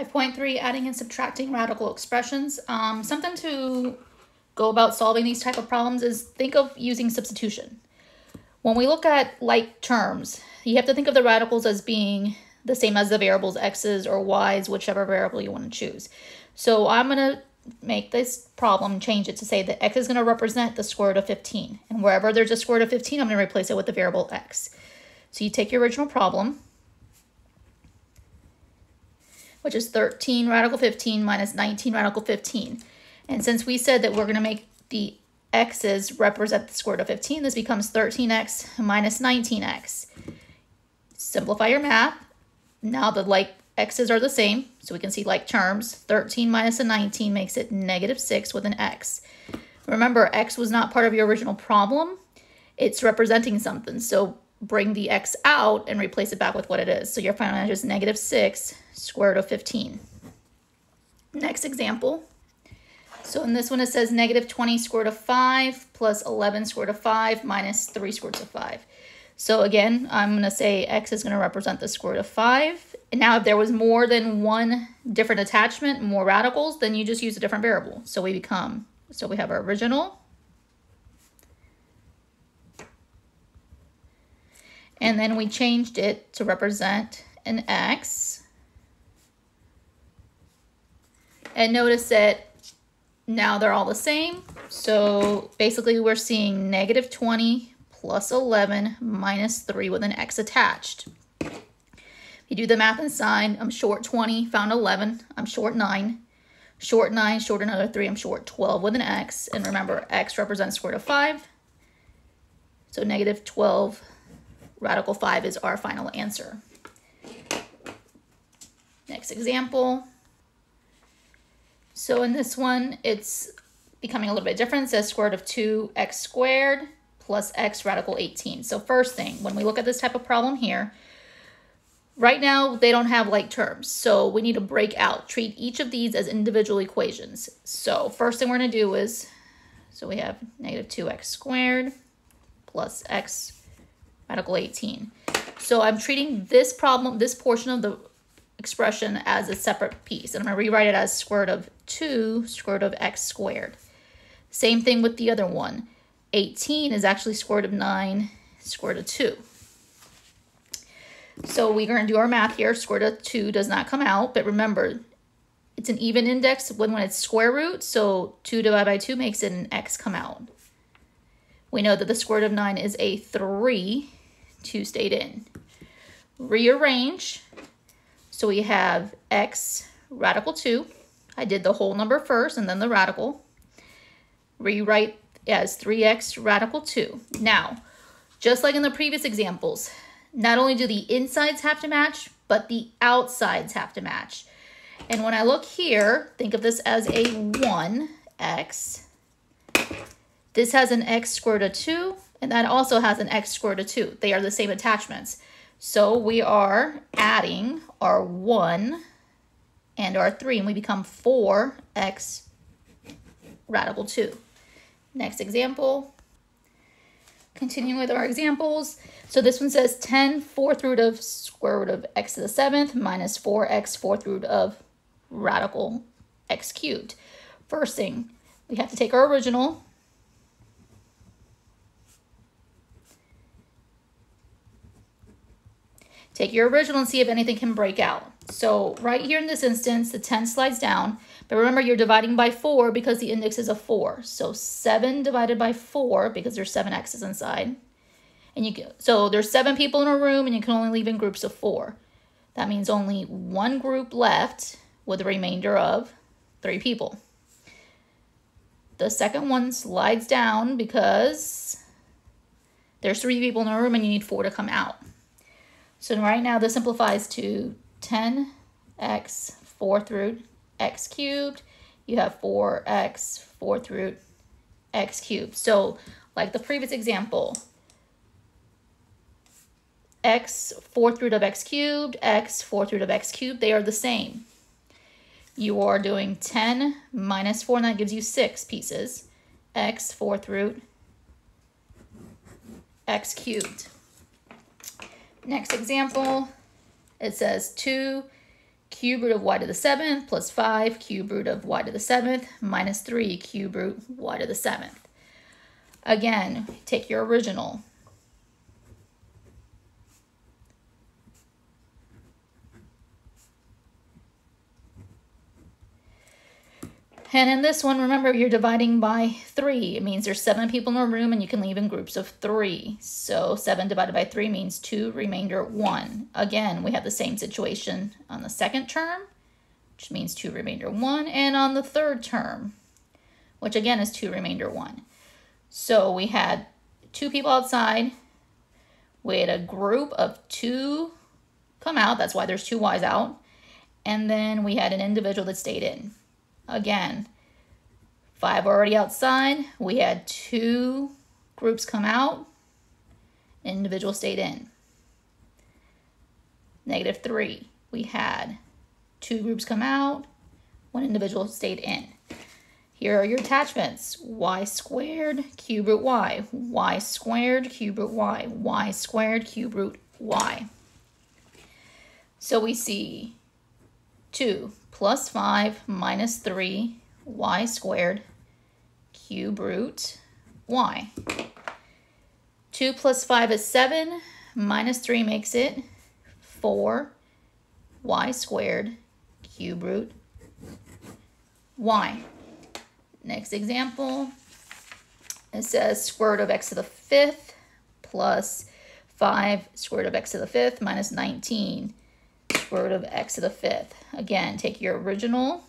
5.3, adding and subtracting radical expressions. Something to go about solving these type of problems is think of using substitution. When we look at like terms, you have to think of the radicals as being the same as the variables x's or y's, whichever variable you want to choose. So I'm going to make this problem, change it to say that x is going to represent the square root of 15. And wherever there's a square root of 15, I'm going to replace it with the variable x. So you take your original problem, which is 13 radical 15 minus 19 radical 15. And since we said that we're going to make the x's represent the square root of 15, this becomes 13x minus 19x. Simplify your math. Now the like x's are the same, so we can see like terms. 13 minus a 19 makes it -6 with an x. Remember, x was not part of your original problem. It's representing something, so bring the x out and replace it back with what it is. So your final answer is -6 square root of 15. Next example. So in this one it says -20 square root of 5 plus 11 square root of 5 minus 3 square roots of 5. So again, I'm going to say x is going to represent the square root of 5. And now if there was more than one different attachment, more radicals, then you just use a different variable. So we have our original. And then we changed it to represent an x. And notice that now they're all the same. So basically we're seeing -20 plus 11 minus 3 with an x attached. If you do the math inside, I'm short 20, found 11, I'm short 9. Short 9, short another 3, I'm short 12 with an x. And remember, x represents square root of 5. So -12 radical 5 is our final answer. Next example. So in this one, it's becoming a little bit different. It says square root of 2x squared plus x radical 18. So first thing, when we look at this type of problem here, right now they don't have like terms. So we need to break out, treat each of these as individual equations. So first thing we're going to do is, so we have -2x squared plus x radical 18. So I'm treating this problem, this portion of the expression as a separate piece. And I'm going to rewrite it as square root of 2 square root of x squared. Same thing with the other one. 18 is actually square root of 9 square root of 2. So we're going to do our math here. Square root of 2 does not come out, but remember, it's an even index when it's square root, so 2 divided by 2 makes it an x come out. We know that the square root of 9 is a 3, 2 stayed in. Rearrange. So we have x radical 2. I did the whole number first and then the radical. Rewrite as 3x radical 2. Now, just like in the previous examples, not only do the insides have to match, but the outsides have to match. And when I look here, think of this as a 1x. This has an x square root of 2, and that also has an x square root of 2. They are the same attachments. So we are adding our 1 and our 3, and we become 4x radical 2. Next example. Continuing with our examples. So this one says 10 fourth root of square root of x to the 7th minus 4x fourth root of radical x cubed. First thing, we have to take our original. Take your original and see if anything can break out. So right here in this instance, the 10 slides down. But remember, you're dividing by 4 because the index is a 4. So 7 divided by 4 because there's 7 x's inside. And so there's 7 people in a room and you can only leave in groups of 4. That means only one group left with a remainder of 3 people. The second one slides down because there's 3 people in a room and you need 4 to come out. So right now this simplifies to 10x fourth root x cubed. You have 4x fourth root x cubed. So like the previous example, x fourth root of x cubed, x fourth root of x cubed, they are the same. You are doing 10 minus 4, and that gives you 6 pieces. X fourth root x cubed. Next example, it says 2 cube root of y to the 7th plus 5 cube root of y to the 7th minus 3 cube root y to the 7th. Again, take your original. And in this one, remember, you're dividing by 3. It means there's 7 people in a room and you can leave in groups of 3. So 7 divided by 3 means 2, remainder 1. Again, we have the same situation on the second term, which means 2, remainder 1, and on the third term, which again is 2, remainder 1. So we had 2 people outside. We had a group of 2 come out. That's why there's 2 y's out. And then we had an individual that stayed in. Again, 5 already outside. We had 2 groups come out. An individual stayed in. Negative 3. We had 2 groups come out. 1 individual stayed in. Here are your attachments. Y squared cube root y. Y squared cube root y. Y squared cube root y. So we see 2 plus 5 minus 3 y squared cube root y. 2 plus 5 is 7, minus 3 makes it 4 y squared cube root y. Next example, it says square root of x to the 5th plus 5 square root of x to the 5th minus 19 square root of x to the 5th. Again, take your original.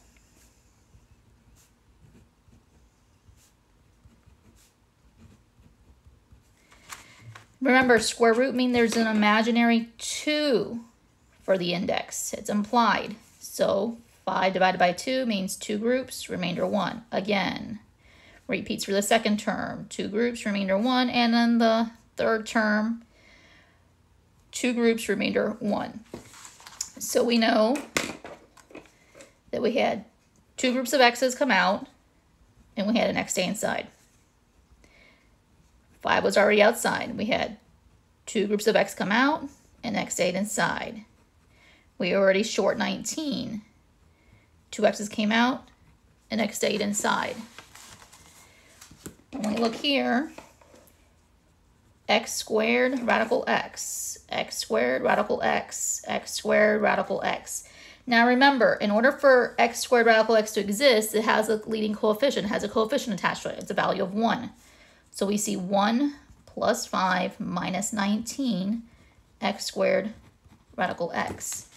Remember, square root means there's an imaginary 2 for the index. It's implied. So 5 divided by 2 means 2 groups, remainder 1. Again, repeats for the second term. 2 groups, remainder 1. And then the third term, 2 groups, remainder 1. So we know that we had 2 groups of x's come out, and we had an x stay inside. 5 was already outside. We had 2 groups of x come out, and x stayed inside. We already short 19. 2 x's came out, and x stayed inside. When we look here, x squared radical x squared radical x squared radical x. Now remember, in order for x squared radical x to exist, it has a leading coefficient. It has a coefficient attached to it. It's a value of 1. So we see 1 plus 5 minus 19 x squared radical x.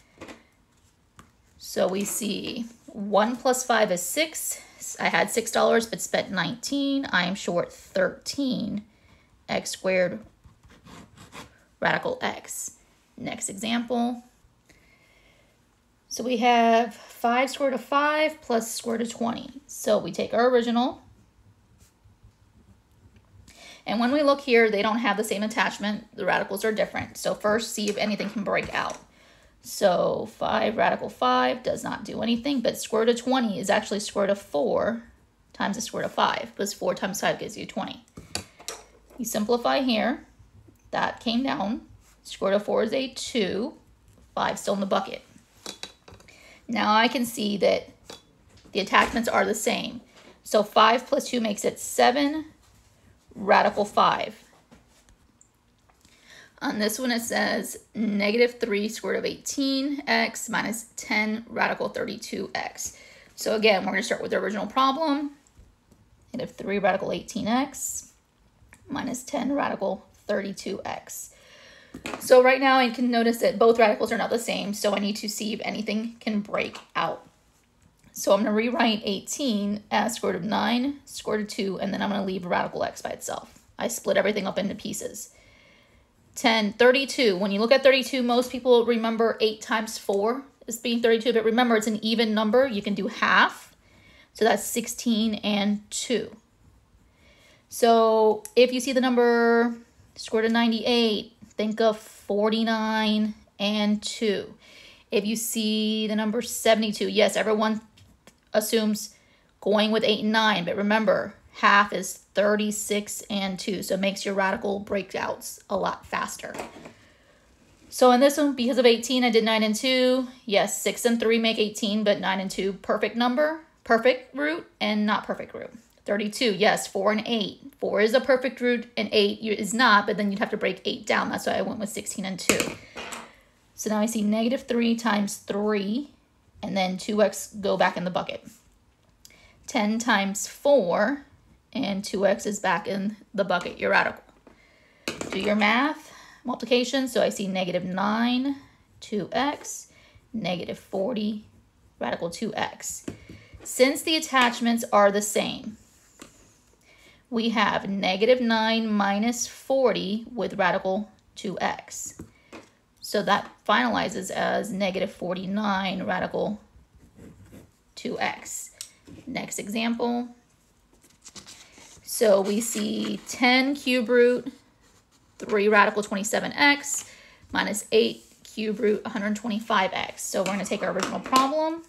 So we see 1 plus 5 is 6. I had $6 but spent 19. I am short 13 x squared radical x. Next example. So we have 5 square root of 5 plus square root of 20. So we take our original. And when we look here, they don't have the same attachment. The radicals are different. So first, see if anything can break out. So 5 radical 5 does not do anything, but square root of 20 is actually square root of 4 times the square root of 5, because 4 times 5 gives you 20. You simplify here. That came down. Square root of 4 is a 2. 5 still in the bucket. Now I can see that the attachments are the same. So 5 plus 2 makes it 7 radical 5. On this one it says negative 3 square root of 18x minus 10 radical 32x. So again, we're going to start with the original problem. Negative 3 radical 18x minus 10 radical 32x. So right now I can notice that both radicals are not the same, so I need to see if anything can break out. So I'm going to rewrite 18 as square root of 9, square root of 2, and then I'm going to leave radical x by itself. I split everything up into pieces. 10, 32. When you look at 32, most people remember 8 times 4 as being 32, but remember it's an even number. You can do half, so that's 16 and 2. So if you see the number square root of 98, think of 49 and 2. If you see the number 72, yes, everyone assumes going with 8 and 9, but remember, half is 36 and 2, so it makes your radical breakouts a lot faster. So in this one, because of 18, I did 9 and 2. Yes, 6 and 3 make 18, but 9 and 2, perfect number, perfect root, and not perfect root. 32, yes, 4 and 8. 4 is a perfect root, and 8 is not, but then you'd have to break 8 down. That's why I went with 16 and 2. So now I see negative 3 times 3, and then 2x go back in the bucket. 10 times 4, and 2x is back in the bucket, your radical. Do your math, multiplication. So I see negative 9, 2x, negative 40, radical 2x. Since the attachments are the same, we have negative 9 minus 40 with radical 2x. So that finalizes as negative 49 radical 2x. Next example. So we see 10 cube root 3 radical 27x minus 8 cube root 125x. So we're going to take our original problem.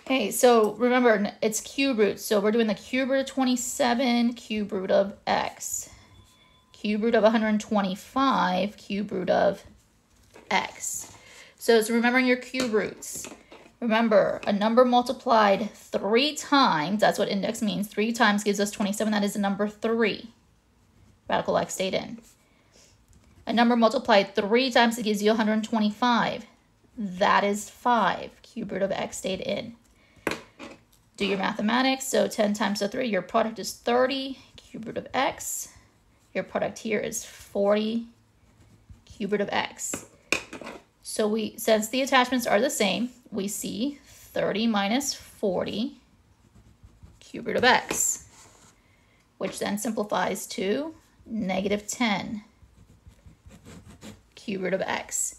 Okay, so remember, it's cube root. So we're doing the cube root of 27, cube root of x. Cube root of 125, cube root of x. So it's remembering your cube roots. Remember, a number multiplied 3 times, that's what index means. 3 times gives us 27. That is the number 3. Radical x stayed in. A number multiplied 3 times, it gives you 125. That is 5. Cube root of x stayed in. Do your mathematics. So 10 times 3, your product is 30. Cube root of x. Your product here is 40. Cube root of x. So since the attachments are the same, we see 30 minus 40 cube root of x, which then simplifies to negative 10 cube root of x.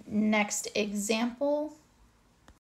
Next example.